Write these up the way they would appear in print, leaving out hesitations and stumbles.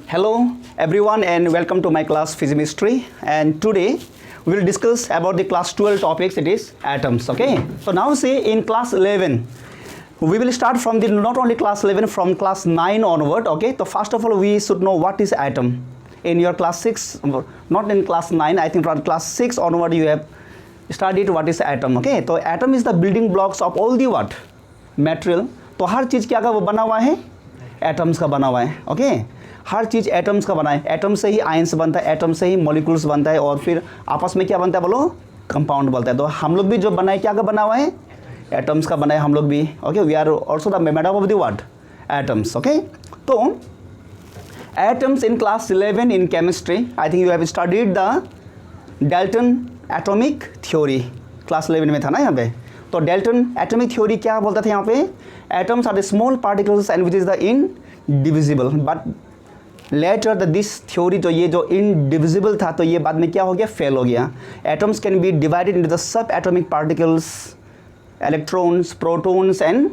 Hello everyone and welcome to my class Physics and today we will discuss about the class 12 topics, it is atoms. Okay, so now see in class 11 we will start from the not only class 11 from class 9 onward. Okay, so first of all we should know what is atom. In your class 6, not in class 9, I think from class 6 onward you have studied what is atom. Okay, so atom is the building blocks of all the what material. तो हर चीज़ क्या का बना हुआ है, atoms का बना हुआ है. ओके, हर चीज़ एटम्स का बना है. एटम से ही आयंस बनता है, एटम से ही मॉलिक्यूल्स बनता है और फिर आपस में क्या बनता है बोलो, कंपाउंड बनता है. तो हम लोग भी जो बना है क्या का बना हुआ है, एटम्स का बना है हम लोग भी. Okay, we are also the made of the what, atoms. Okay, तो atoms in class 11 in chemistry I think you have studied the Dalton atomic theory. Class 11 में था ना यहाँ पे. तो डाल्टन एटॉमिक थ्योरी क्या बोलता था यहाँ पे, atoms are the small particles and which is the indivisible. But later the this theory जो ये जो इनडिविजिबल था तो ये बाद में क्या हो गया, फेल हो गया. Atoms can be divided into the sub atomic particles, electrons, protons and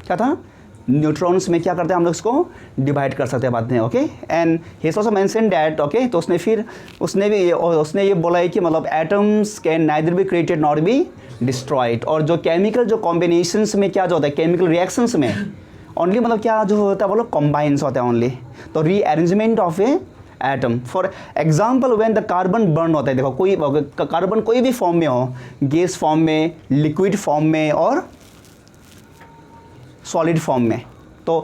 क्या था, न्यूट्रॉन्स में क्या करते हैं हम लोग इसको डिवाइड कर सकते हैं बाद में. Okay, and he also mention that. Okay, तो उसने ये बोला है कि मतलब atoms can neither be created not be destroyed. और जो केमिकल जो कॉम्बिनेशंस में क्या जो होता है, केमिकल रिएक्शंस में ओनली मतलब क्या जो होता है बोलो, कॉम्बाइंस होता है ओनली. तो rearrangement of A atom, for example when the carbon burn होता है, देखो कोई कार्बन कोई भी फॉर्म में हो, गैस फॉर्म में, लिक्विड फॉर्म में और सॉलिड फॉर्म में. तो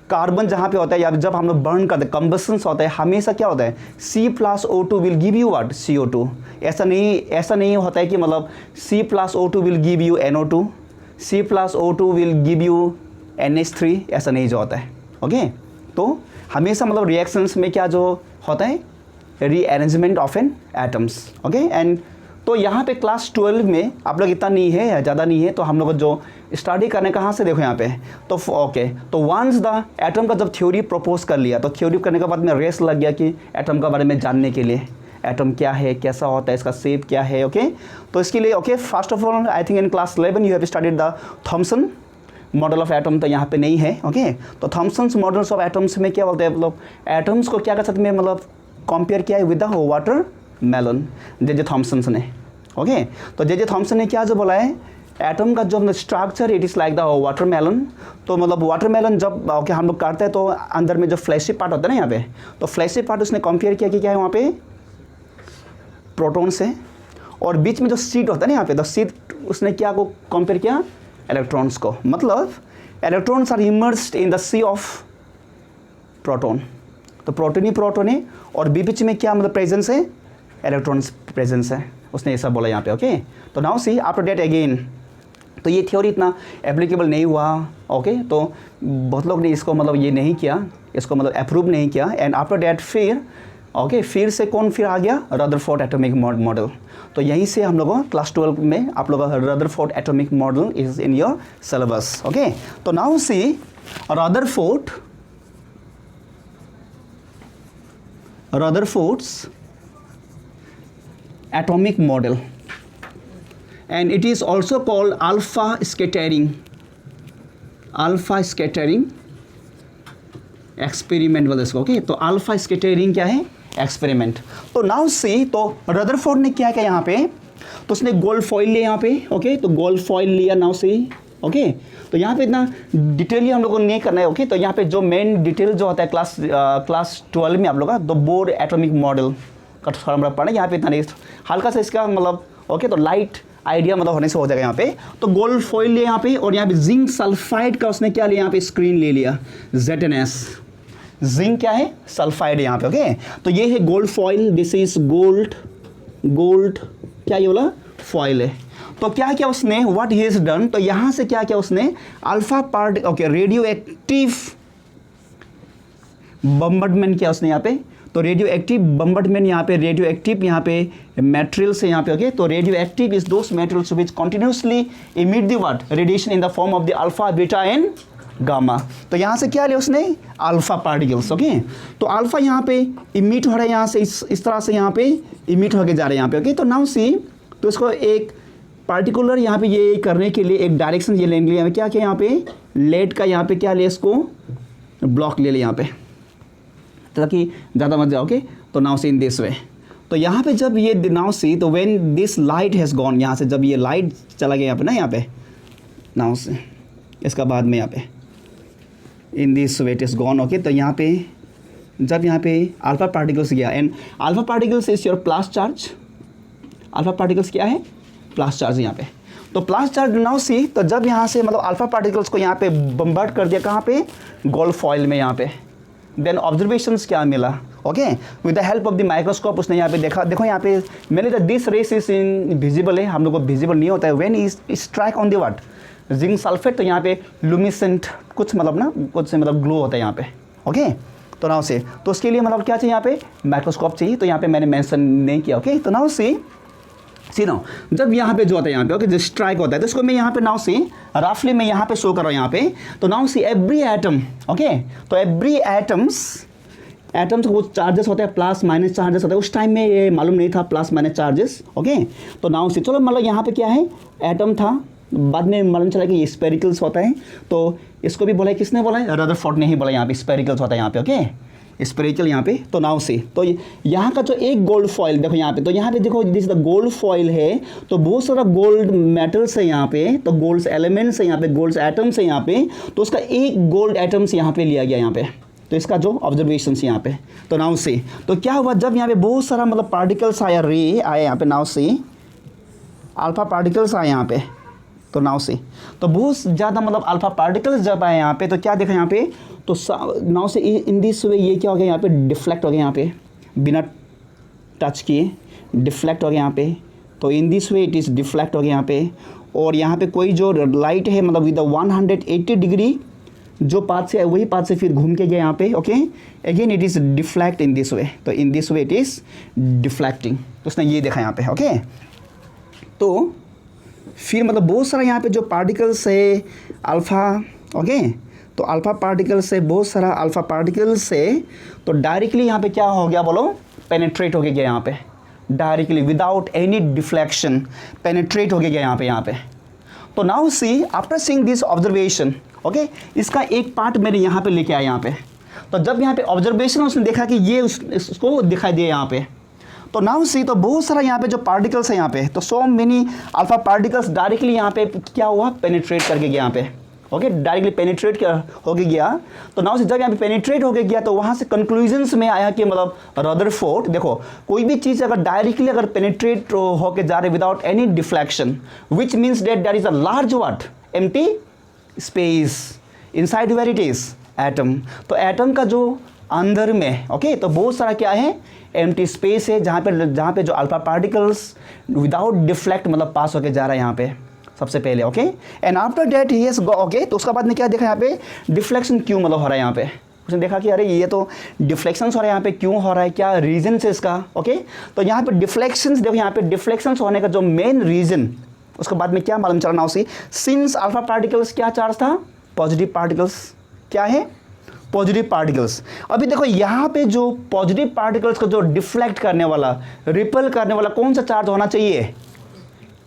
कार्बन जहाँ पे होता है या जब हम लोग बर्न करते हैं, कंबशंस होता है, हमेशा क्या होता है, C+O2 will give you what, CO2. ऐसा नहीं होता है कि मतलब C+O2 will give you NO2, C+O2 will give you NH3, ऐसा नहीं जो होता है. ओके, तो हमेशा मतलब रिएक्शंस में क्या जो होता है, rearrangement of an atoms. Okay, and तो यहाँ पे क्लास 12 में आप लोग इतना नहीं है, ज़्यादा नहीं है, तो हम लोग जो स्टडी करने कहाँ से देखो यहाँ पे. तो ओके, तो वंस द एटम का जब थ्योरी प्रपोज कर लिया तो थ्योरी करने के बाद में रेस लग गया कि एटम के बारे में जानने के लिए, एटम क्या है, कैसा होता है, इसका शेप क्या है. ओके, तो इसके लिए okay first of all I think in class 11 you have studied the Thompson model of atom. तो यहाँ पे नहीं है. ओके, तो थॉमसन्स मॉडल्स ऑफ एटम्स में क्या बोलते हैं, मतलब एटम्स को क्या कर सकते हैं, मतलब कंपेयर किया है with the watermelon, J Thomson's ने. ओके, तो जे थॉमसन ने क्या जो बोला है, एटम का जो structure it is like the watermelon. तो मतलब वाटरमेलन जब ओके हम लोग काटते हैं तो अंदर में जो फ्लैशी पार्ट होता है ना यहाँ पे, तो फ्लैशी पार्ट उसने कंपेयर किया कि क्या है वहाँ पे, प्रोटॉन से, और बीच में जो सीड होता है ना यहाँ पे, तो सीड उसने क्या को कंपेयर किया, इलेक्ट्रॉन्स को. मतलब electrons are immersed in the sea of proton. तो प्रोटॉन ही प्रोटॉन है और बीच में क्या मतलब प्रेजेंस है, इलेक्ट्रॉन्स प्रेजेंस है. उसने ऐसा बोला यहाँ पे. ओके, तो now see after that again, तो ये थ्योरी इतना एप्लीकेबल नहीं हुआ. ओके, तो बहुत लोग ने इसको मतलब ये नहीं किया, इसको मतलब अप्रूव नहीं किया. एंड आफ्टर दैट फिर ओके, फिर से कौन फिर आ गया, रदरफोर्ड एटॉमिक मॉडल. तो यहीं से हम लोगों क्लास 12 में आप लोगों का Rutherford atomic model is in your syllabus. Okay, तो now see Rutherford's atomic model, and it is also called alpha scattering experiment बोलते इसको. ओके, तो अल्फा स्कैटरिंग क्या है, एक्सपेरिमेंट. तो नाउ सी, तो रदरफोर्ड ने क्या किया यहाँ पे, तो उसने गोल्ड फॉइल लिया यहाँ पे. ओके, तो गोल्ड फॉइल लिया. नाउ सी ओके, तो यहाँ पे इतना डिटेल हम लोगों को नहीं करना है. ओके, तो यहाँ पे जो मेन डिटेल जो होता है क्लास 12 में आप लोग का द बोर एटॉमिक मॉडल का थोड़ा मतलब पढ़ना. यहाँ पे इतना नहीं, हल्का सा इसका मतलब ओके, तो लाइट आइडिया मतलब होने से हो जाएगा यहाँ पे. तो गोल्ड फॉइल लिया यहाँ पे, और यहाँ पे जिंक सल्फाइड का उसने क्या लिया यहाँ पे, स्क्रीन ले लिया, ZnS. जिंक क्या है, सल्फाइड यहाँ पे. ओके, तो ये है gold foil, this is gold क्या ये बोला, फॉइल है. तो क्या किया उसने, व्हाट ही इज डन, तो यहाँ से क्या किया उसने, alpha part okay radioactive bombardment किया उसने यहाँ पे. तो रेडियो एक्टिव बम्बर्डमेंट यहाँ पे, रेडियो एक्टिव यहाँ पे मेटेरियल्स है यहाँ पे. ओके, तो radio active is those materials which continuously emit the what, radiation in the form of the alpha, beta and gamma. तो यहाँ से क्या लिया उसने, अल्फा पार्टिकल्स. ओके, तो अल्फा यहाँ पे इमिट हो रहा है, यहाँ से इस तरह से यहाँ पे इमिट होके जा रहा है यहाँ पे. ओके, तो नाउ सी, तो इसको एक पार्टिकुलर यहाँ पे ये करने के लिए एक डायरेक्शन ये लेंगे, यहाँ पे क्या क्या यहाँ पे लेट का यहाँ पे क्या ले, इसको ब्लॉक ले ले यहाँ पे ताकि ज़्यादा मत जाओ। ओके, तो now C in this way, तो यहाँ पे जब ये नाउ सी, तो when this light has gone, यहाँ से जब ये लाइट चला गया यहाँ पे ना, यहाँ पे नाउ से इसका बाद में यहाँ पे इन this way it is gone. Okay, तो यहाँ पे जब यहाँ पे अल्फा पार्टिकल्स गया, and alpha particles is your plus charge, alpha particles क्या है, प्लस चार्ज यहाँ पे। तो प्लस चार्ज नाउ सी, तो जब यहाँ से मतलब अल्फा पार्टिकल्स को यहाँ पे बम्बार्ड कर दिया, कहाँ पे, गोल्ड फॉइल में यहाँ पे, देन ऑब्जर्वेशंस क्या मिला, okay, with the help of the microscope उसने यहाँ पे देखा, देखो यहाँ पे मैंने the this rays is invisible है, हम लोग को विजिबल नहीं होता है, when is strike on the what, zinc sulphate, तो यहाँ पे लुमिसेंट कुछ मतलब ना, कुछ मतलब ग्लो होता है यहाँ पे। ओके, तो नाउ से, तो उसके लिए मतलब क्या चाहिए यहाँ पे, माइक्रोस्कोप चाहिए, तो यहाँ पे मैंने मेंशन नहीं किया। ओके, तो नाउ सी नो, जब यहाँ पे जो होता है यहाँ पे, ओके, जो स्ट्राइक होता है, तो इसको मैं यहाँ पे नाउ सी रफली मैं यहाँ पे शो कर रहा हूँ यहाँ पे, तो now see every atom, okay, तो एवरी एटम्स वो चार्जेस होते हैं, प्लस माइनस चार्जेस होते हैं, उस टाइम में ये मालूम नहीं था प्लस माइनस चार्जेस। ओके, तो नाउ सी, चलो मतलब यहाँ पे क्या है, एटम था, बाद में मालूम चला कि ये स्पेरिकल्स होता है, तो इसको भी बोला है, किसने बोला है, रदरफोर्ड ने ही बोला यहाँ पे स्पेरिकल्स होता है यहाँ पे। ओके, स्पेरिकल यहाँ पे, तो नाउ से, तो यहाँ का जो एक गोल्ड फॉइल देखो यहाँ पे, तो यहाँ पे देखो दिस द गोल्ड फॉइल है, तो बहुत सारा गोल्ड मेटल्स है यहाँ पे, तो गोल्ड एलिमेंट्स है यहाँ पे, गोल्ड एटम्स है यहाँ पे, तो उसका एक गोल्ड एटम्स यहाँ पे लिया गया यहाँ पे, तो इसका जो ऑब्जर्वेशन यहाँ पे, तो नाउ से, तो क्या हुआ, जब यहाँ पे बहुत सारा मतलब पार्टिकल्स आया, रे आए यहाँ पे, नाउ से अल्फा पार्टिकल्स आए यहाँ पे, तो नाउ से, तो बहुत ज़्यादा मतलब अल्फा पार्टिकल्स जब आए यहाँ पे, तो क्या देखा यहाँ पे, तो नाउ से इन दिस वे ये क्या हो गया यहाँ पे, डिफ्लेक्ट हो गया यहाँ पे, बिना टच किए डिफ्लेक्ट हो गया यहाँ पे, तो in this way it is deflect हो गया यहाँ पे, और यहाँ पे कोई जो लाइट है मतलब विद 180 डिग्री जो पाथ से है वही पाथ से फिर घूम के गया यहाँ पे। Okay, again it is deflect in this way, तो in this way it is deflecting, तो उसने ये देखा यहाँ पे। ओके, तो फिर मतलब बहुत सारा यहाँ पे जो पार्टिकल्स है अल्फ़ा, ओके, तो अल्फ़ा पार्टिकल्स से बहुत सारा अल्फ़ा पार्टिकल्स से, तो डायरेक्टली यहाँ पे क्या हो गया बोलो, पेनिट्रेट हो गया यहाँ पे, directly without any deflection penetrate हो गया यहाँ पे। तो now see after seeing this observation, okay, इसका एक पार्ट मेरे यहाँ पे लेके आया यहाँ पे, तो जब यहाँ पे ऑब्जर्वेशन उसने देखा कि ये उसको दिखाई दिया यहाँ पे, तो नाउ सी, तो बहुत सारा यहाँ पे जो पार्टिकल्स है यहाँ पे, तो so many alpha particles directly यहाँ पे क्या हुआ, पेनिट्रेट करके गया यहाँ पे। ओके, डायरेक्टली पेनिट्रेट हो गया, तो नाउ से जब यहाँ पे पेनिट्रेट हो गया, तो वहाँ से कंक्लूजन्स में आया कि मतलब रदरफोर्ड, देखो कोई भी चीज़ अगर डायरेक्टली अगर पेनिट्रेट होके जा रहे without any deflection, which means that there is a large what, empty space inside where it is atom, तो एटम का जो अंदर में, ओके, तो बहुत सारा क्या है, एम्प्टी स्पेस है, जहाँ पे जो अल्फा पार्टिकल्स विदाउट डिफ्लेक्ट मतलब पास होके जा रहा है यहाँ पे सबसे पहले। Okay, and after that he has go, okay, तो उसका बाद में क्या देखा यहाँ पे, डिफ्लेक्शन क्यों मतलब हो रहा है यहाँ पे, उसने देखा कि अरे ये तो डिफ्लेक्शंस हो रहा है यहाँ पे, क्यों हो रहा है, क्या रीजन है इसका। ओके, तो यहाँ पे डिफ्लेक्शंस देखो, यहाँ पे डिफ्लेक्शंस होने का जो मेन रीजन, उसके बाद में क्या मालूम चला, now see, since alpha particles क्या चार्ज था, पॉजिटिव पार्टिकल्स, क्या है, पॉजिटिव पार्टिकल्स। अभी देखो यहाँ पे जो पॉजिटिव पार्टिकल्स को जो डिफ्लेक्ट करने वाला, रिपल करने वाला कौन सा चार्ज होना चाहिए,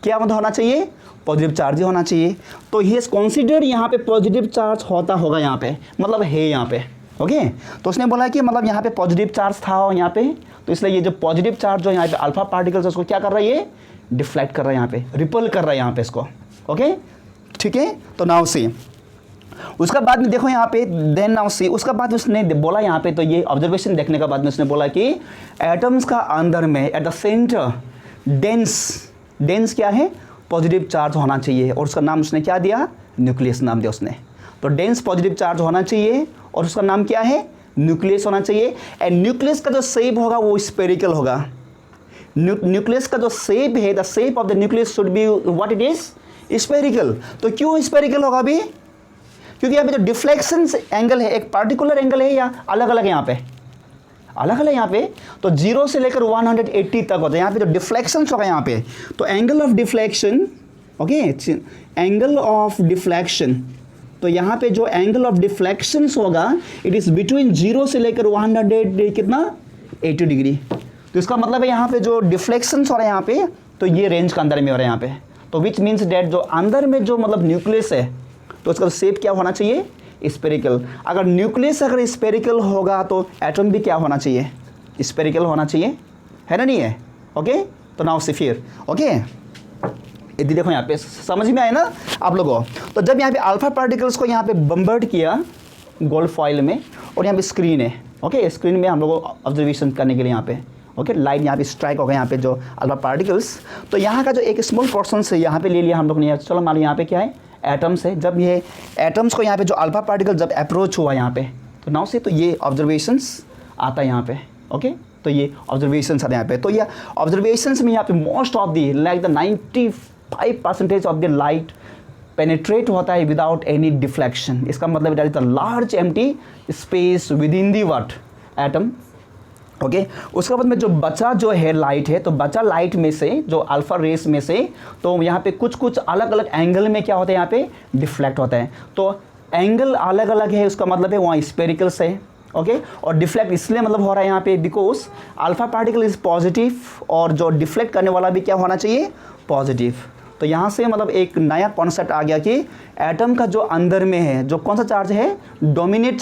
क्या मतलब होना चाहिए, पॉजिटिव चार्ज ही होना चाहिए, तो ही इज कॉन्सिडर्ड यहाँ पे पॉजिटिव चार्ज होता होगा यहाँ पे, मतलब है यहाँ पे। ओके, तो उसने बोला कि मतलब यहाँ पे पॉजिटिव चार्ज था यहाँ पे, तो इसलिए ये जो पॉजिटिव चार्ज जो यहाँ पे अल्फा पार्टिकल्स उसको क्या कर रहा है, ये डिफ्लेक्ट कर रहा है यहाँ पे, रिपल कर रहा है यहाँ पे इसको। ओके, ठीक है, तो नाउ सी, उसका बाद में देखो यहाँ पे, देन नाउ सी, उसका बाद उसने बोला यहाँ पे, तो ये ऑब्जर्वेशन देखने का बाद में उसने बोला कि एटम्स का अंदर में एट द सेंटर डेंस क्या है, पॉजिटिव चार्ज होना चाहिए, और उसका नाम उसने क्या दिया, न्यूक्लियस नाम दिया उसने। तो डेंस पॉजिटिव चार्ज होना चाहिए और उसका नाम क्या है, न्यूक्लियस होना चाहिए। एंड न्यूक्लियस का जो शेप होगा वो स्फेरिकल होगा। न्यूक्लियस का जो शेप है, the shape of the nucleus should be what it is, spherical. तो क्यों स्फेरिकल होगा अभी, क्योंकि यहाँ पे जो डिफ्लेक्शन एंगल है एक पार्टिकुलर एंगल है या अलग अलग है, यहाँ पे अलग अलग है यहाँ पे, तो 0 से लेकर 180 तक होता है। यहाँ पे जो डिफ्लेक्शन होगा यहाँ पे, तो angle of deflection, okay, angle of deflection, तो यहाँ पे जो एंगल ऑफ डिफ्लेक्शन होगा इट इज बिटवीन 0 से लेकर 100 कितना 80 डिग्री। तो इसका मतलब है यहाँ पे जो डिफ्लेक्शन हो रहा है यहाँ पे, तो ये रेंज के अंदर में हो रहा है यहाँ पे। तो विच मीन्स डेट जो अंदर में जो मतलब न्यूक्लियस है तो उसका शेप क्या होना चाहिए, स्पेरिकल। अगर न्यूक्लियस अगर स्पेरिकल होगा तो एटम भी क्या होना चाहिए, स्पेरिकल होना चाहिए, है ना, नहीं है। ओके, तो नाउ से फिर ओके यदि देखो यहाँ पे समझ में आए ना आप लोगों को। तो जब यहाँ पे अल्फा पार्टिकल्स को यहाँ पे बम्बर्ड किया गोल्ड फॉइल में, और यहाँ पे स्क्रीन है, ओके, स्क्रीन में हम लोगों को ऑब्जर्वेशन करने के लिए यहाँ पे ओके लाइट यहाँ पे स्ट्राइक हो गया यहाँ पे जो अल्फा पार्टिकल्स। तो यहाँ का जो एक स्मॉल पोर्शन से यहाँ पे ले लिया हम लोग ने, चलो मान लो यहाँ पे क्या है, एटम्स है। जब ये एटम्स को यहाँ पे जो अल्फा पार्टिकल जब अप्रोच हुआ यहाँ पे, तो नाउ से तो ये ऑब्जर्वेशंस आता है यहाँ पे, ओके, तो ये ऑब्जर्वेशंस आते हैं यहाँ पे। तो ये ऑब्जर्वेशंस में यहाँ पे most of the like the 95% of the light penetrate होता है विदाउट एनी डिफ्लेक्शन। इसका मतलब that is the large empty space with in the what atom, okay. उसके बाद में जो बचा जो है लाइट है, तो बचा लाइट में से जो अल्फा रेस में से, तो यहाँ पे कुछ कुछ अलग अलग एंगल में क्या होता है यहाँ पे डिफ्लेक्ट होता है। तो एंगल अलग अलग है, उसका मतलब है वहाँ स्पेरिकल्स है, ओके। और डिफ्लेक्ट इसलिए मतलब हो रहा है यहाँ पे because alpha particle is positive और जो डिफ्लेक्ट करने वाला भी क्या होना चाहिए, पॉजिटिव। तो यहाँ से मतलब एक नया कॉन्सेप्ट आ गया कि एटम का जो अंदर में है जो कौन सा चार्ज है, डोमिनेट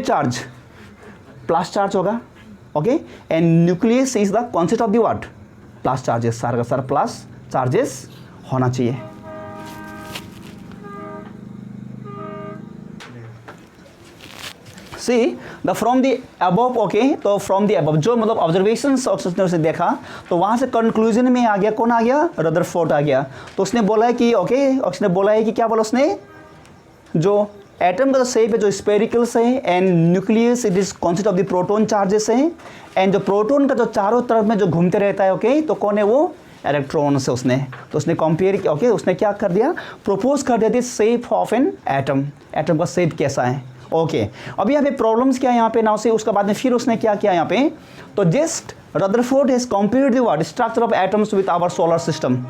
चार्ज प्लस चार्ज होगा, okay. And nucleus is the concept of the what, plus charges, सारा का सारा प्लस चार्जेस होना चाहिए। See the from the above, okay, तो फ्रॉम द अबव जो मतलब ऑब्जर्वेशन से देखा, तो वहाँ से कंक्लूजन में आ गया, कौन आ गया, रदरफोर्ड आ गया। तो उसने बोला है कि ओके, उसने बोला है कि क्या बोला उसने, जो एटम का शेप है जो स्पेरिकल्स है and nucleus it is consist of the proton charges है, एंड जो प्रोटॉन का जो चारों तरफ में जो घूमते रहता है, ओके, तो कौन है वो, इलेक्ट्रॉन से उसने, तो उसने कंपेयर किया, ओके, उसने क्या कर दिया, प्रोपोज कर दिया shape of an atom, atom का शेप कैसा है, ओके। अब यहाँ पे प्रॉब्लम्स क्या है यहाँ पे नाउ से, उसके बाद में फिर उसने क्या किया यहाँ पे, तो just Rutherford has compared the what structure of atoms with our solar system.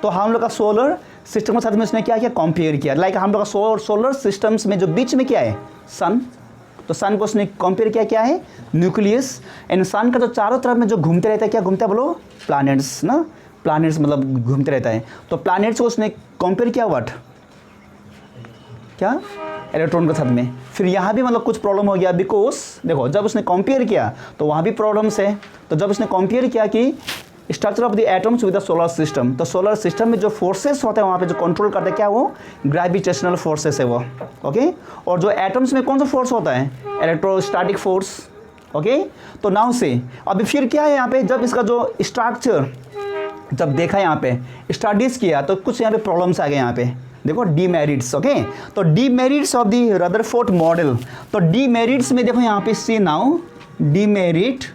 तो हम लोग का सोलर सिस्टम के साथ में उसने क्या किया, कंपेयर किया। लाइक हम लोग का सोलर सिस्टम्स में जो बीच में क्या है, सन, तो सन को उसने कंपेयर किया, क्या है, न्यूक्लियस। एंड सन का जो चारों तरफ में जो घूमते रहता है, क्या घूमता है बोलो, प्लैनेट्स ना, प्लैनेट्स मतलब घूमते रहता है। तो प्लैनेट्स को उसने कंपेयर किया व्हाट, क्या, इलेक्ट्रॉन के साथ में। फिर यहाँ भी मतलब कुछ प्रॉब्लम हो गया बिकॉज देखो जब उसने कंपेयर किया तो वहाँ भी प्रॉब्लम्स है। तो जब उसने कंपेयर किया कि structure of the atoms with the solar system, तो सोलर सिस्टम में जो फोर्सेस होते हैं वहाँ पे जो कंट्रोल करते हैं क्या, वो ग्रेविटेशनल फोर्सेस है वो, ओके। और जो एटम्स में कौन सा फोर्स होता है, इलेक्ट्रोस्टैटिक फोर्स, ओके। तो नाउ से अभी फिर क्या है यहाँ पे, जब इसका जो स्ट्रक्चर जब देखा यहाँ पे स्टडीज किया तो कुछ यहाँ पे प्रॉब्लम्स आ गए यहाँ पे, देखो डीमेरिट्स, ओके। तो demerits of the Rutherford model, तो डीमेरिट्स में देखो यहाँ पे सी नाउ डीमेरिट,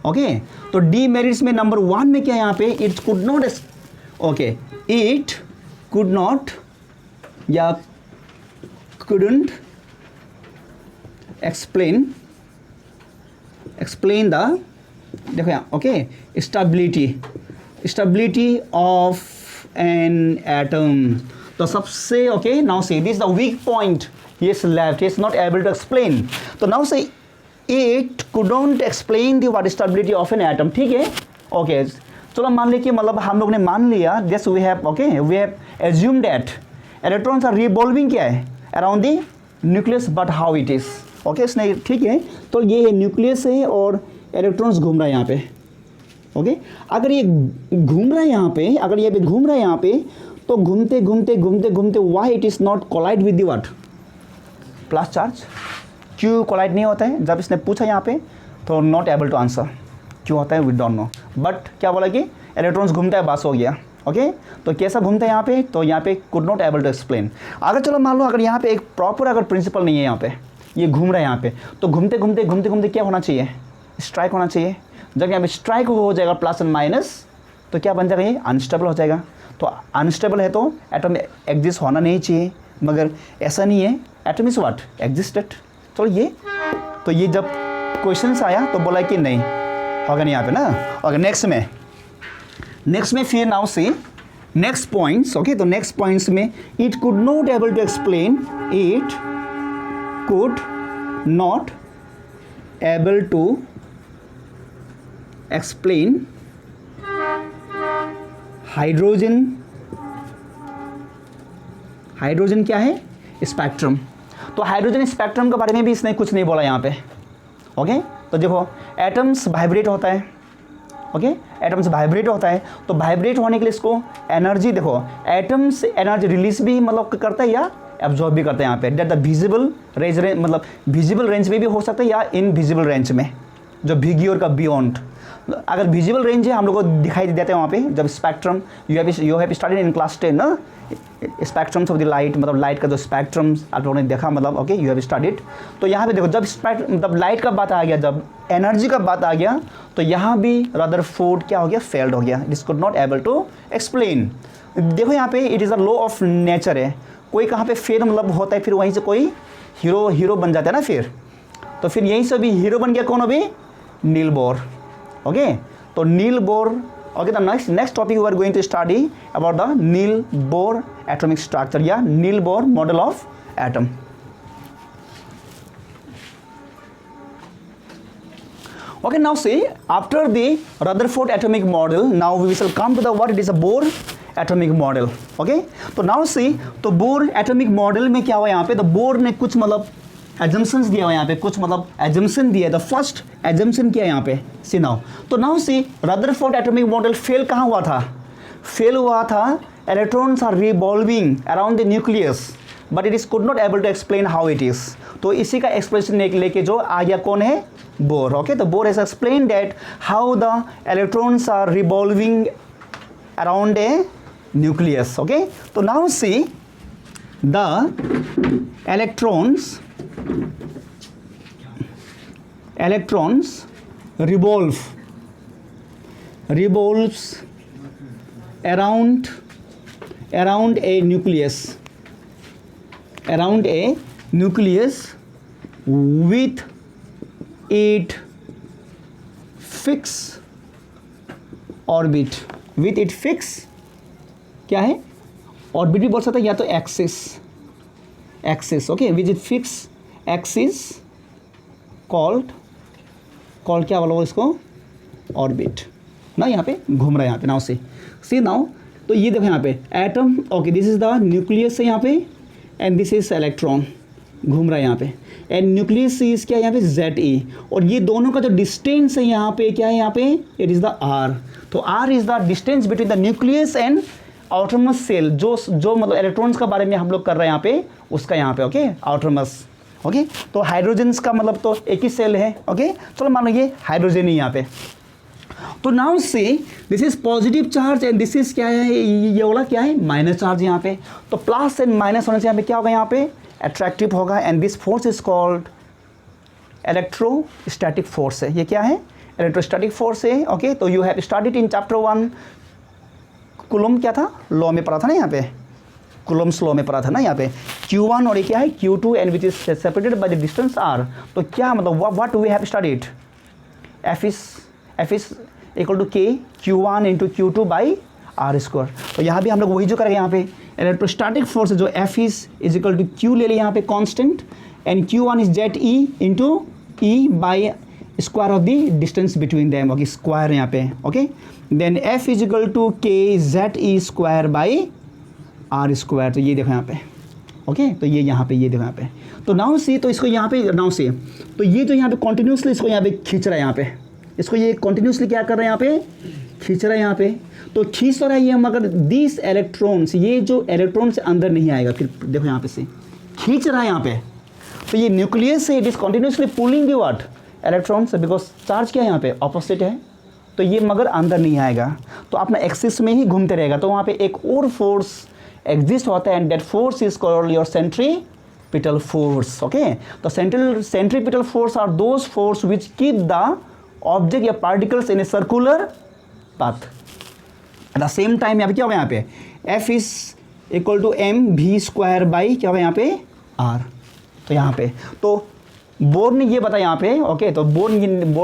ओके। तो डीमेरिट्स में नंबर 1 में क्या यहाँ पे, it could not, okay, it could not या couldn't explain द, देखो यहाँ, okay, stability of an atom. तो सबसे, okay, now say this the weak point he is left, he is not able to explain. तो now से it couldn't explain the what stability of an atom, ठीक है, okay. चलो मान लिया कि मतलब हम लोग ने मान लिया, just we have, okay, we have assume that electrons are revolving क्या है, around the nucleus, but how it is, okay, इसने, ठीक है। तो ये है न्यूक्लियस है और इलेक्ट्रॉन्स घूम रहा है यहाँ पे, ओके। अगर ये घूम रहा है यहाँ पे, अगर ये भी घूम रहा है यहाँ पे, तो घूमते घूमते घूमते घूमते why it is not collide with the what, plus charge, क्यों कोलाइड नहीं होता है। जब इसने पूछा यहाँ पे तो नॉट एबल टू आंसर, क्यों होता है वी डोंट नो, बट क्या बोला कि इलेक्ट्रॉन्स घूमता है, बस हो गया, ओके। तो कैसा घूमता है यहाँ पे, तो यहाँ पे could not able to explain. अगर चलो मान लो अगर यहाँ पे एक प्रॉपर अगर प्रिंसिपल नहीं है, यहाँ पे ये घूम रहा है यहाँ पे, तो घूमते घूमते घूमते घूमते क्या होना चाहिए, स्ट्राइक होना चाहिए। जब यहाँ पे स्ट्राइक हो जाएगा प्लस एंड माइनस, तो क्या बन जाएगा, ये अनस्टेबल हो जाएगा। तो अनस्टेबल है तो एटम एग्जिस्ट होना नहीं चाहिए, मगर ऐसा नहीं है, एटम इज व्हाट, एग्जिस्टेड। तो ये जब क्वेश्चंस आया तो बोला कि नहीं होगा नहीं यहाँ पे ना। और नेक्स्ट में फिर now say next points, okay. तो नेक्स्ट पॉइंट्स में it could not able to explain, it could not able to explain hydrogen, hydrogen क्या है, स्पेक्ट्रम। तो हाइड्रोजन स्पेक्ट्रम के बारे में भी इसने कुछ नहीं बोला यहाँ पे। ओके, तो देखो एटम्स वाइब्रेट होता है। ओके, एटम्स वाइब्रेट होता है, तो वाइब्रेट होने के लिए इसको एनर्जी, देखो एटम्स एनर्जी रिलीज भी मतलब करता है या एब्जॉर्ब भी करता है यहाँ पे। डेट द विजिबल रेंज, मतलब विजिबल रेंज में भी हो सकता है या इनविजिबल रेंज में, जो बिगी और का बियॉन्ड। अगर विजिबल रेंज है हम लोग को दिखाई देते हैं वहाँ पे जब spectrum, you have studied in class 10 ना, स्पेक्ट्रम्स ऑफ द लाइट, मतलब लाइट का जो स्पेक्ट्रम्स आप लोगों ने देखा, मतलब ओके यू हैव स्टडीड। तो यहाँ पे देखो जब मतलब लाइट का बात आ गया, जब एनर्जी का बात आ गया, तो यहाँ भी रदरफोर्ड क्या हो गया, फेल्ड हो गया, it is could not able to explain. देखो यहाँ पे it is a law of nature है, कोई कहाँ पे फेल मतलब होता है, फिर वहीं से कोई हीरो बन जाता है ना फिर। तो फिर यहीं से भी हीरो बन गया कौन, अभी नील बोर। ओके, तो Niels Bohr. Okay, the next topic we are going to study about the Niels Bohr atomic structure या Niels Bohr model of atom. Okay, now see, after the Rutherford atomic model, now we shall come to the what it is a Bohr atomic model. Okay, तो now see, तो Bohr atomic model में क्या हुआ यहाँ पे, तो Bohr ने कुछ मतलब assumptions दिया हुआ यहाँ पे, कुछ मतलब assumption दिया। the first assumption क्या है यहाँ पे, see now, तो now see, Rutherford atomic model fail कहाँ हुआ था, fail हुआ था electrons are revolving around the nucleus but it is could not able to explain how it is। तो इसी का एक्सप्लेनेशन लेके जो आ गया कौन है, बोर। ओके, तो Bohr has explain that how the electrons are revolving around a nucleus. Okay, तो now see the electrons revolves around a nucleus, with it fixed orbit, with it fixed क्या है, orbit भी बोल सकता है या तो axis. Okay, which it fix axis called क्या बोला इसको, ऑर्बिट ना, यहाँ पे घूम रहा है यहाँ पे। नाउ सी नाउ, तो ये देखो यहाँ पे atom. Okay, this is the nucleus है यहाँ पे, एंड दिस इज इलेक्ट्रॉन घूम रहा है यहाँ पे, एंड न्यूक्लियस इज क्या है यहाँ पे, ZE, और ये दोनों का जो डिस्टेंस है यहाँ पे क्या है, यहाँ पे इट इज़ द R। तो R is the distance between the nucleus and outermost shell, जो मतलब इलेक्ट्रॉन्स के बारे में हम लोग कर रहे हैं यहाँ पे, उसका यहाँ पे ओके आउटरमोस्ट। ओके, तो हाइड्रोजन्स का मतलब तो एक ही सेल है। ओके, चलो मान लो ये हाइड्रोजन ही यहाँ पे। तो now say this is positive charge and this is क्या है, ये वाला क्या है, माइनस चार्ज यहाँ पे। तो प्लस एंड माइनस होने से यहाँ पे क्या होगा, यहाँ पे अट्रैक्टिव होगा, and this force is called electrostatic force है। ये क्या है, इलेक्ट्रोस्टैटिक फोर्स है। ओके, तो you have studied in chapter 1, coulomb क्या था, लॉ में पढ़ा था ना, यहाँ पे कुलम्स लॉ में पढ़ा था ना यहाँ पे, Q1 और ये क्या है Q2 and which is separated by the distance R। तो क्या मतलब what we have studied, F is equal to K Q1 into Q2 by R square. तो यहाँ भी हम लोग वही जो करेंगे, यहाँ पे इलेक्ट्रोस्टैटिक फोर्स जो F is equal to Q ले लिया यहाँ पे constant, and Q1 is ZE into E by square of the distance between them. Okay, square यहाँ पे। Okay, then F is equal to K ZE square by R square. तो ये देखो यहाँ पे। ओके, तो ये यहाँ पे, ये देखो यहाँ पे। तो नाउ सी, तो इसको यहाँ पे नाउ सी, तो ये जो यहाँ पे कॉन्टिन्यूसली इसको यहाँ पे खींच रहा है, यहाँ पे इसको ये कॉन्टिन्यूसली क्या कर रहा है, यहाँ पे खींच रहा है यहाँ पे। तो खींच तो रहा है ये, मगर दिस इलेक्ट्रॉन्स, ये जो इलेक्ट्रॉन से अंदर नहीं आएगा, फिर देखो यहाँ पे से खींच रहा है यहाँ पे। तो ये न्यूक्लियस से it is continuously pulling the what, electrons, because charge क्या है यहाँ पे, ऑपोजिट है। तो ये मगर अंदर नहीं आएगा, तो अपना एक्सिस में ही घूमते रहेगा। तो वहाँ पे एक और फोर्स एग्जिस्ट होता है, and that force is called your centripetal force. Okay, तो centripetal force are those force which keep the object या particles in a circular path. At the same time यहाँ पे क्या होगा, यहाँ पे F is equal to mv square by क्या होगा यहाँ पे R। तो यहाँ पे तो बोर ने ये बताया यहाँ पे। ओके, तो बोर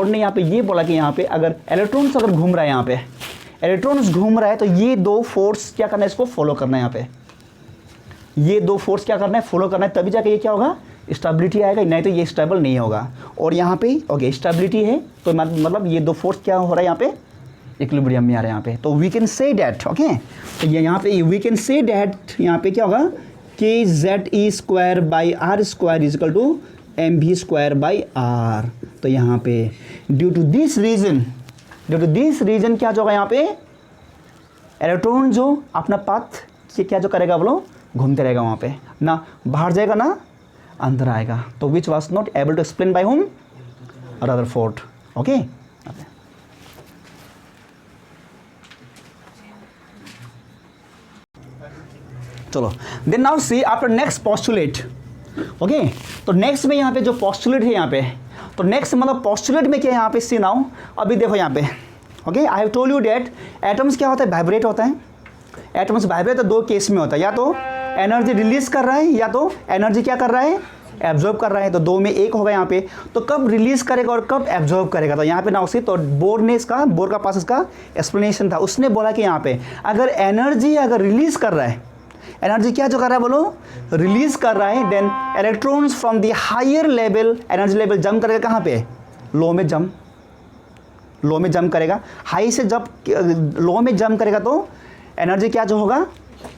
ने यहाँ पे ये बोला कि यहाँ पे अगर इलेक्ट्रॉन्स अगर घूम रहा है, यहाँ पे इलेक्ट्रॉन्स घूम रहा है, तो ये दो फोर्स क्या करना है, इसको फॉलो करना है। यहाँ पे ये दो फोर्स क्या करना है, फॉलो करना है, तभी जाके ये क्या होगा, स्टेबिलिटी आएगा, नहीं तो ये स्टेबल नहीं होगा। और यहाँ पे ओके स्टेबिलिटी है, तो मतलब ये दो फोर्स क्या हो रहा है, यहाँ पे इक्विलिब्रियम में आ रहा है यहाँ पे। तो we can say that, okay, तो ये यहाँ पे वी कैन से डैट यहाँ पे क्या होगा कि Z E square by R square is equal to M V square by R. तो यहाँ पे ड्यू टू दिस रीजन क्या होगा यहाँ पे, इलेक्ट्रॉन जो अपना पाथ क्या जो करेगा बोलो, घूमते रहेगा वहाँ पे, ना बाहर जाएगा ना अंदर आएगा। तो which was not able to explain by home Rutherford, okay. चलो then now see after next postulate, okay. तो नेक्स्ट में यहाँ पे जो पोस्टुलेट है यहाँ पे, तो नेक्स्ट मतलब पोस्टुलेट में क्या है यहाँ पे, सी नाउ अभी देखो यहाँ पे, okay, I have told you that atoms क्या होता है, वाइब्रेट होता है। एटम्स वाइब्रेट तो दो केस में होता है, या तो एनर्जी रिलीज कर रहा है या तो एनर्जी क्या कर रहा है, एब्जॉर्ब कर रहा है। तो दो में एक होगा यहाँ पे। तो कब रिलीज करेगा और कब एब्जॉर्ब करेगा, तो यहाँ पे ना उसी तो बोर का पास इसका एक्सप्लेनेशन था। उसने बोला कि यहाँ पे अगर एनर्जी अगर रिलीज कर रहा है, एनर्जी क्या जो कर रहा है बोलो, रिलीज कर रहा है, then electrons from the higher level, energy level jump करेगा कहाँ पे, लो में जंप करेगा। हाई से जब लो में जंप करेगा तो एनर्जी क्या जो होगा,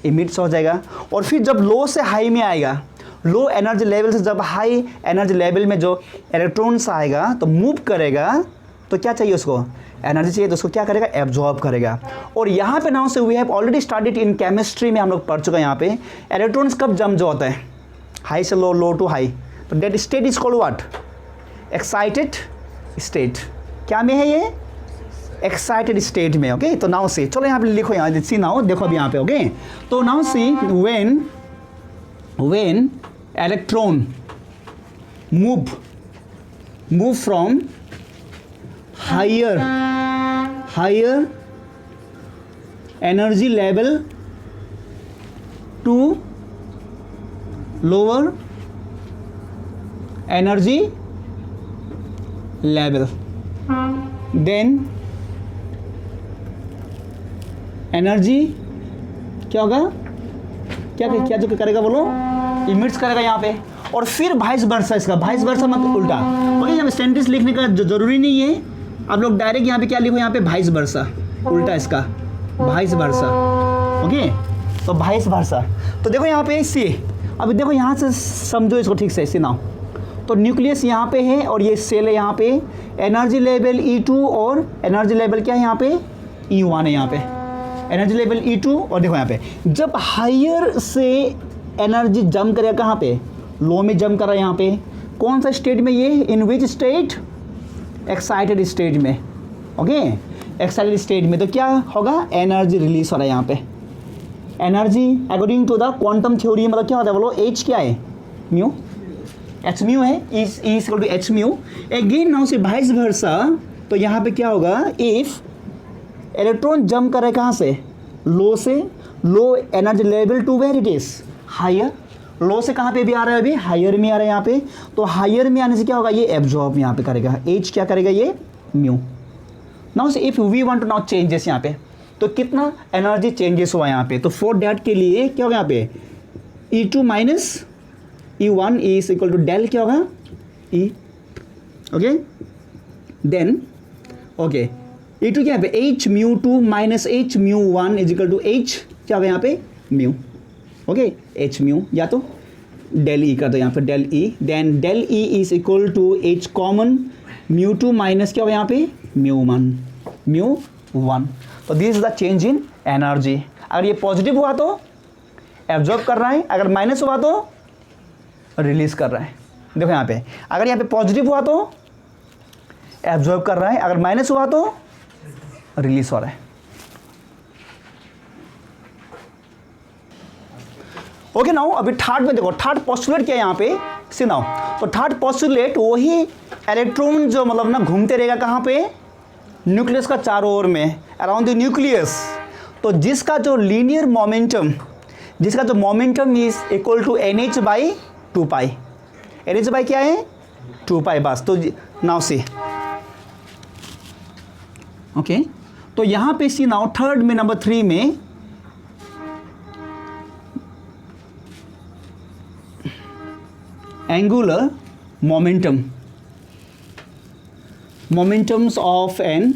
इमिट्स हो जाएगा। और फिर जब लो से हाई में आएगा, लो एनर्जी लेवल से जब हाई एनर्जी लेवल में जो इलेक्ट्रॉन्स आएगा तो मूव करेगा, तो क्या चाहिए उसको, एनर्जी चाहिए, तो उसको क्या करेगा, एब्जॉर्ब करेगा। और यहाँ पे now say we have already studied in chemistry में हम लोग पढ़ चुके हैं यहाँ पे इलेक्ट्रॉन्स कब जंप जो होता है, हाई से लो, लो टू हाई, तो that state is called what, excited state. क्या में है ये, एक्साइटेड स्टेट में, ओके। तो नाउ सी, चलो यहाँ पे लिखो, यहाँ सी नाउ देखो अभी यहाँ पे, ओके। तो now see when electron move from higher energy level to lower energy level, then energy क्या होगा, क्या जो करेगा बोलो, इमिट्स करेगा यहाँ पे। और फिर वाइस वर्सा, इसका वाइस वर्सा मत उल्टा, ओके। यहाँ पे सेंटेंस लिखने का जो जरूरी नहीं है, आप लोग डायरेक्ट यहाँ पे क्या लिखो, यहाँ पे वाइस वर्सा, उल्टा इसका वाइस वर्सा, ओके। तो वाइस वर्सा, तो देखो यहाँ पे सी, अभी देखो यहाँ से समझो इसको ठीक से, सी नाउ। तो न्यूक्लियस यहाँ पे है और ये सेल है यहाँ पे, एनर्जी लेवल E2 और एनर्जी लेवल क्या है यहाँ पे, E1 है यहाँ पे, एनर्जी लेवल E2। और देखो यहाँ पे जब हायर से एनर्जी जंप करेगा कहाँ पे, लो में जंप कर रहा है यहाँ पे, कौन सा स्टेट में ये, इन विच स्टेट, एक्साइटेड स्टेट में, ओके, एक्साइटेड स्टेट में। तो क्या होगा, एनर्जी रिलीज हो रहा है यहाँ पे। Energy according to the quantum theory मतलब क्या होता है बोलो, एच क्या है, म्यू, एच म्यू है, is equal to H mu. Again now say vice versa, तो यहाँ पे क्या होगा, इफ इलेक्ट्रॉन जंप कर रहा है कहाँ से, लो से, low energy level to where it is higher, low से कहाँ पे भी आ रहा है, अभी हायर में आ रहा है यहाँ पे। तो हायर में आने से क्या होगा, ये एब्जॉर्ब यहाँ पे करेगा, एच क्या करेगा, ये mu. Now say if we want to now changes यहाँ पे, तो कितना एनर्जी चेंजेस हुआ यहाँ पे, तो फॉर डैट के लिए क्या होगा यहाँ पे, E2 minus E1 is equal to del क्या होगा, E, okay. Then okay, E2 क्या है, H μ2 minus H μ1 is equal to H क्या होगा यहाँ पे, म्यू, ओके, H म्यू, या तो डेल E कर दो यहाँ पे, del E, then del E is equal to H common μ2 minus क्या होगा यहाँ पे, μ1। तो this is the change in energy. अगर ये पॉजिटिव हुआ तो एब्जॉर्ब कर रहा है, अगर माइनस हुआ तो रिलीज कर रहा है। देखो यहाँ पे, अगर यहाँ पे पॉजिटिव हुआ तो एब्जॉर्ब कर रहा है, अगर माइनस हुआ तो रिलीज हो रहा है। ओके नाउ अभी थर्ड में देखो, थर्ड पोस्टुलेट क्या है यहाँ पे, सी नाउ। तो थर्ड पोस्टुलेट वही इलेक्ट्रॉन जो मतलब ना घूमते रहेगा कहाँ पे, न्यूक्लियस का चारों ओर में, अराउंड द न्यूक्लियस। तो जिसका जो लीनियर मोमेंटम, जिसका जो momentum is equal to NH by 2 pi, NH by क्या है, 2 पाई बस। तो नाउ सी, ओके। तो यहाँ पे सी नाउ थर्ड में, नंबर 3 में angular momentums of an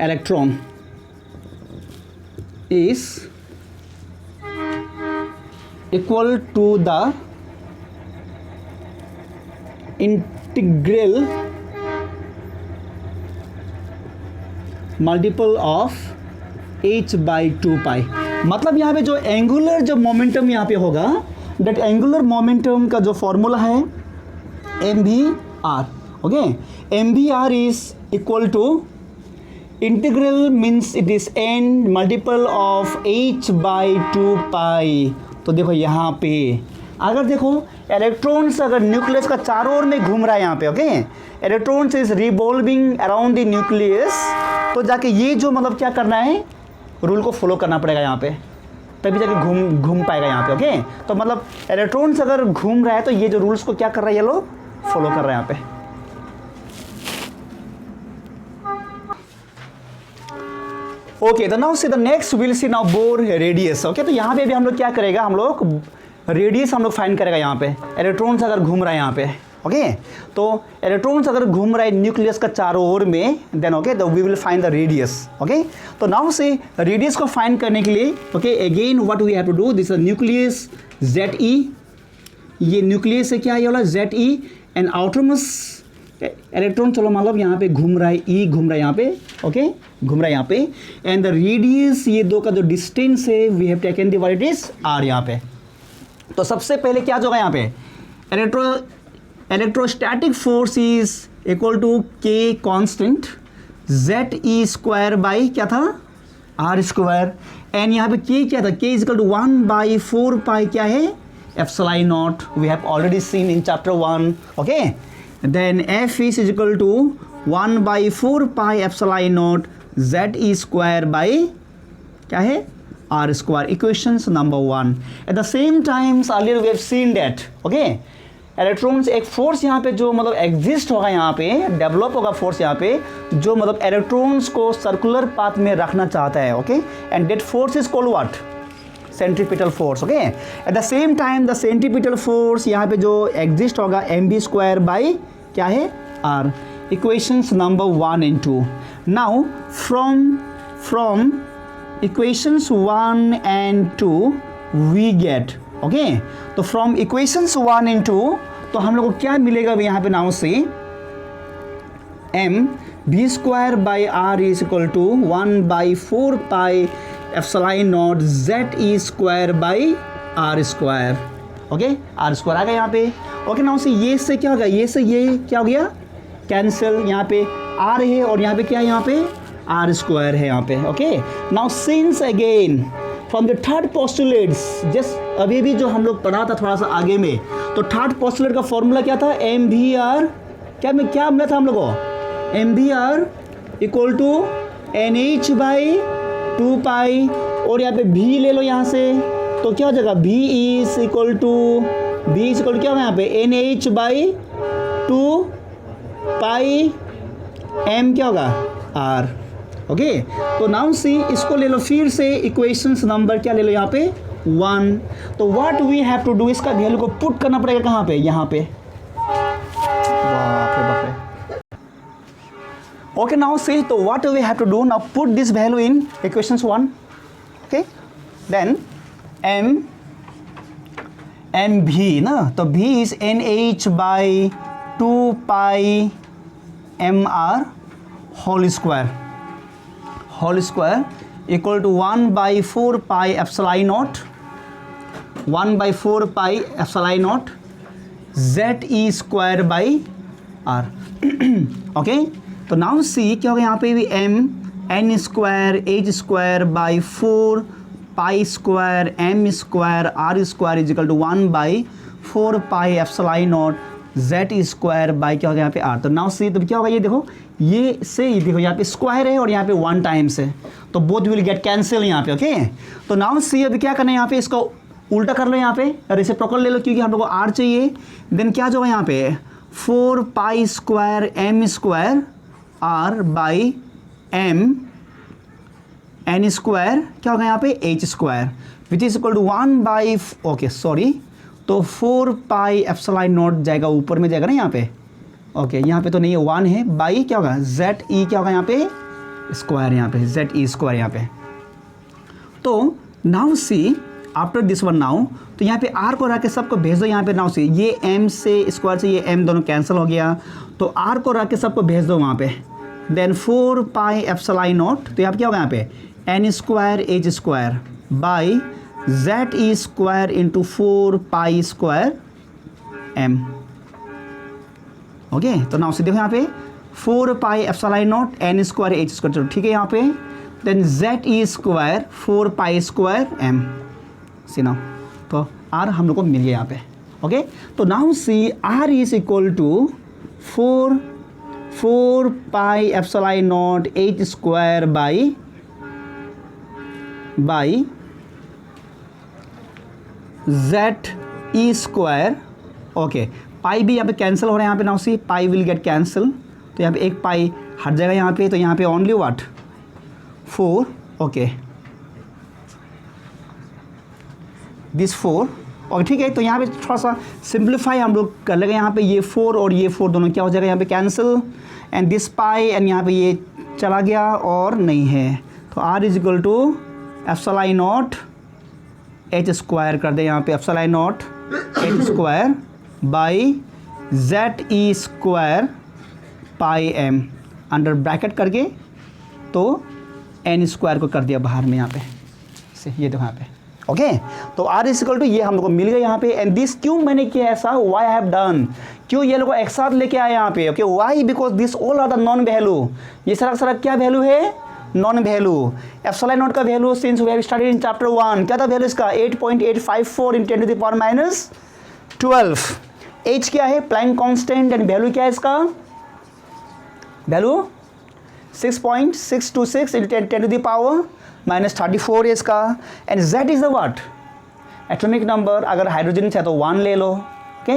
electron, is equal to the integral multiple of h by 2 पाई। मतलब यहाँ पे जो एंगुलर जो मोमेंटम यहाँ पे होगा, दैट एंगुलर मोमेंटम का जो फॉर्मूला है M V R, okay, M V R is equal to integral means it is an multiple of h by 2 pi. तो देखो यहाँ पे अगर देखो इलेक्ट्रॉन्स अगर न्यूक्लियस का चारों ओर में घूम रहा है यहाँ पे, okay, electrons is revolving around the nucleus, तो जाके ये जो मतलब क्या करना है, रूल को फॉलो करना पड़ेगा यहाँ पे, तभी जाके घूम पाएगा यहाँ पे, ओके। तो मतलब इलेक्ट्रॉन्स अगर घूम रहा है तो ये जो रूल्स को क्या कर रहा है, ये लोग फॉलो कर रहे हैं यहाँ पे। ओके, तो now see the next will see now bore radius, okay. तो यहाँ पे भी हम लोग क्या करेगा, हम लोग रेडियस हम लोग फाइंड करेगा यहाँ पे, इलेक्ट्रॉन्स अगर घूम रहा है यहाँ पे, ओके। तो इलेक्ट्रॉन्स अगर घूम रहा है न्यूक्लियस का चारों ओर में, then okay the we will find the radius, okay. तो नाउ से रेडियस को फाइंड करने के लिए, okay, again what we have to do, this nucleus Z E, ये न्यूक्लियस से क्या ये वाला Z E, and outermost electron चलो मतलब यहाँ पे घूम रहा है, ई घूम रहा है यहाँ पे, ओके, घूम रहा है यहाँ पे, एंड द रेडियस ये दो का जो डिस्टेंस है we have taken the what it is R यहाँ पे। तो सबसे पहले क्या होगा यहाँ पे, electrostatic force is equal to K constant Z E square by क्या था, आर स्क्वायर, एंड यहाँ पे के क्या था, के इज इक्वल टू 1/4 पाई क्या है, epsilon naught, we have already seen in chapter 1, okay. Then F is equal to 1/4 pi epsilon not Z E square by क्या है, R square, equations number 1। At the same times earlier we have seen that, okay, electrons एक force यहाँ पे जो मतलब exist होगा यहाँ पे, डेवलप होगा फोर्स यहाँ पे, जो मतलब इलेक्ट्रॉन्स को सर्कुलर पाथ में रखना चाहता है, okay, and that force is called what, centripetal force, okay. Eight the same time the centripetal force यहाँ पे जो एग्जिस्ट होगा एम बी स्क्वायर बाई क्या है, R, equations number 1 and 2। Now from equations 1 and 2 we get, okay. तो from equations 1 and 2 तो हम लोग को क्या मिलेगा यहाँ पे, now say M B square by R is equal to 1/4 pi epsilon not Z E square by R square, okay, R square आ गया यहाँ पे, ओके। नाउ से ये से क्या होगा, ये से ये क्या हो गया, कैंसिल, यहाँ पे आर है और यहाँ पे क्या है, यहाँ पे आर स्क्वायर है यहाँ पे, okay. Now since again from the third postulates, just अभी भी जो हम लोग पढ़ा था थोड़ा सा आगे में, तो थर्ड पोस्टुलेट का फॉर्मूला क्या था, एम वी आर, क्या मिला था हम लोग को, M V R equal to N H by 2 pi, और यहाँ पे भी ले लो यहाँ से, तो क्या हो जाएगा, भी इज इक्वल टू क्या होगा यहाँ पे, N H by 2 pi, M क्या होगा, आर, ओके। तो नाउ सी इसको ले लो फिर से इक्वेशंस नंबर क्या ले लो यहाँ पे 1। तो what we have to do, इसका वैल्यू को पुट करना पड़ेगा कहाँ पे, यहाँ पे, ओके। नाउ सी तो what we have to do, now put this value in equations 1, okay. Then M V ना, तो V is N H by 2 pi M R whole square equal to 1/4 pi epsilon naught, 1/4 pi epsilon not Z E square by R, okay. तो now see क्या होगा यहाँ पे भी, M N square H square by 4 pi square M square R square is equal to 1/4 pi epsilon not Z E square by क्या होगा यहाँ पे आर। तो नाउ सी तो क्या होगा, ये देखो, ये से ये देखो यहाँ पे स्क्वायर है और यहाँ पे 1 टाइम्स है, तो बोथ विल गेट कैंसिल यहाँ पे, ओके। तो नाउ सी अभी क्या करना है, यहाँ पे इसको उल्टा कर लो यहाँ पे, और इसे प्रोकल ले लो क्योंकि हम लोग को आर चाहिए। देन क्या जो होगा यहाँ पे 4 pi square M square R by M N square क्या होगा यहाँ पे H square which is equal to 1 okay sorry, तो 4 पाई एप्सिलॉन नॉट जाएगा ऊपर में जाएगा ना यहाँ पे, ओके। यहाँ पे तो नहीं है, 1 है, बाई क्या होगा जेड ई क्या होगा यहाँ पे स्क्वायर, यहाँ पे जेड ई स्क्वायर यहाँ पे, तो now see after this one now, तो यहाँ पे आर को रख के सबको भेज दो यहाँ पे। नाउ सी ये एम से स्क्वायर से ये एम दोनों कैंसिल हो गया, तो आर को रख के सबको भेज दो वहाँ पे। देन 4 पाई एप्सिलॉन नॉट, तो यहाँ पे क्या होगा यहाँ पे N square H square by Z E square into 4 pi square M. Okay, तो नाउ से देखो यहाँ पे 4 pi epsilon naught N square H square, चलो ठीक है यहाँ पे। Then Z E square 4 pi square M, see now, तो आर हम लोग को मिल गया यहाँ पे। ओके, तो now see R is equal to 4 pi epsilon naught H square by Z E square. Okay, pi भी यहाँ पे कैंसिल हो रहा है यहाँ पे। Now see pi will get cancel, तो यहाँ पे एक पाई हट जाएगा यहाँ पे, तो यहाँ पे ओनली व्हाट 4। Okay, this 4। और ठीक है, तो यहाँ पे थोड़ा सा सिंप्लीफाई हम लोग कर लेंगे। यहाँ पे ये 4 और ये 4 दोनों क्या हो जाएगा यहाँ पे cancel, and this pi and यहाँ पे ये चला गया और नहीं है, तो R is equal to epsilon naught H square कर दे यहाँ पे, epsilon naught H square by Z E square pi M under bracket करके, तो एन स्क्वायर को कर दिया बाहर में यहाँ पे से, ये देखो यहाँ पे। ओके, तो आर इज इक्वल टू ये हम लोग को मिल गया यहाँ पे। एंड दिस क्यों मैंने किया ऐसा, वाई हैव डन, क्यों ये लोग को एक साथ लेके आए यहाँ पे। Okay, why because this all are the known value, ये सारा क्या वैल्यू है, नॉन वैल्यू। एप्सिलॉन नॉट का value since we have studied in chapter 1 क्या था वैल्यू इसका 8.854 in 10 to the power minus 12। H क्या है, प्लैंक कांस्टेंट, एंड वैल्यू क्या है इसका, value 6.626 in 10 to the power minus 34 है इसका। And z is the what, atomic number. अगर हाइड्रोजन है तो 1 ले लो। ओके,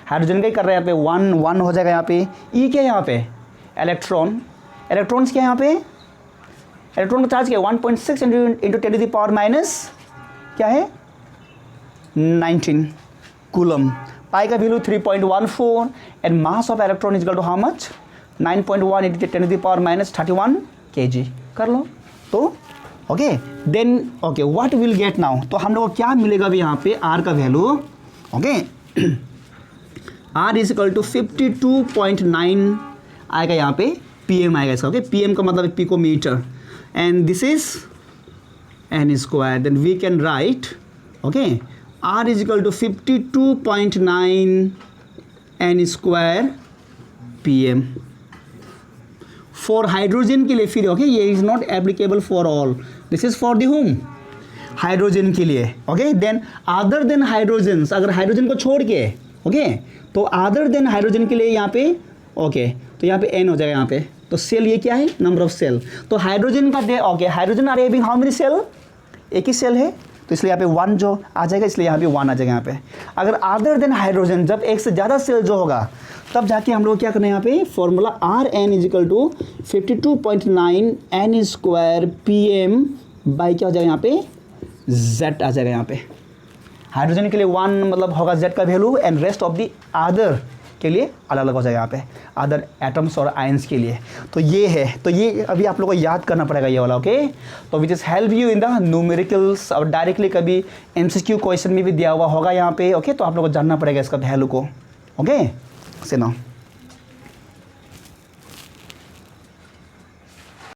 हाइड्रोजन का ही कर रहे हैं यहाँ पे 1 हो जाएगा यहाँ पे। ई क्या है यहाँ पे, इलेक्ट्रॉन, इलेक्ट्रॉन्स क्या है यहाँ पे, इलेक्ट्रॉन का चार्ज क्या है 1.6 into 10 to the power minus क्या है 19 कूलम। पाई का value 3.14 and mass of electron is equal to how much 9.1 into 10 to the power minus 31 kg कर लो। तो okay, then okay what will get now, तो हम लोग को क्या मिलेगा अभी यहाँ पे आर का value. Okay, are is equal to 52.9 आएगा यहाँ पे, पीएम आएगा इसका। ओके, पीएम का मतलब picometer, and this is n square. Then we can write okay are is equal to 52.9 n square pm for hydrogen के लिए। फिर ओके, ये is not applicable for all, this is for the home hydrogen के लिए। Okay, then other than hydrogen, अगर hydrogen को छोड़ के ओके, तो अदर देन हाइड्रोजन के लिए यहाँ पे ओके, तो यहाँ पे एन हो जाएगा यहाँ पे। तो सेल ये क्या है, नंबर ऑफ सेल। तो हाइड्रोजन का डे okay, hydrogen are having how many shell, एक ही सेल है, तो इसलिए यहाँ पे 1 जो आ जाएगा, इसलिए यहाँ पे 1 आ जाएगा यहाँ पे। अगर अदर देन हाइड्रोजन, जब एक से ज़्यादा सेल जो होगा, तब जाके हम लोग क्या करना है यहाँ पे formula r n is equal to 52.9 n square p m by क्या हो जाएगा यहाँ पे जेड आ जाएगा यहाँ पे। हाइड्रोजन के लिए 1 मतलब होगा जेड का value, and rest of the other के लिए अलग अलग हो जाएगा यहाँ पे, अदर एटम्स और आयंस के लिए। तो ये है, तो ये अभी आप लोगों को याद करना पड़ेगा ये वाला। ओके, तो which is help you in the numericals, और डायरेक्टली कभी एमसीक्यू क्वेश्चन में भी दिया हुआ होगा यहाँ पे। ओके, तो आप लोगों को जानना पड़ेगा इसका वैल्यू को। ओके, से नाउ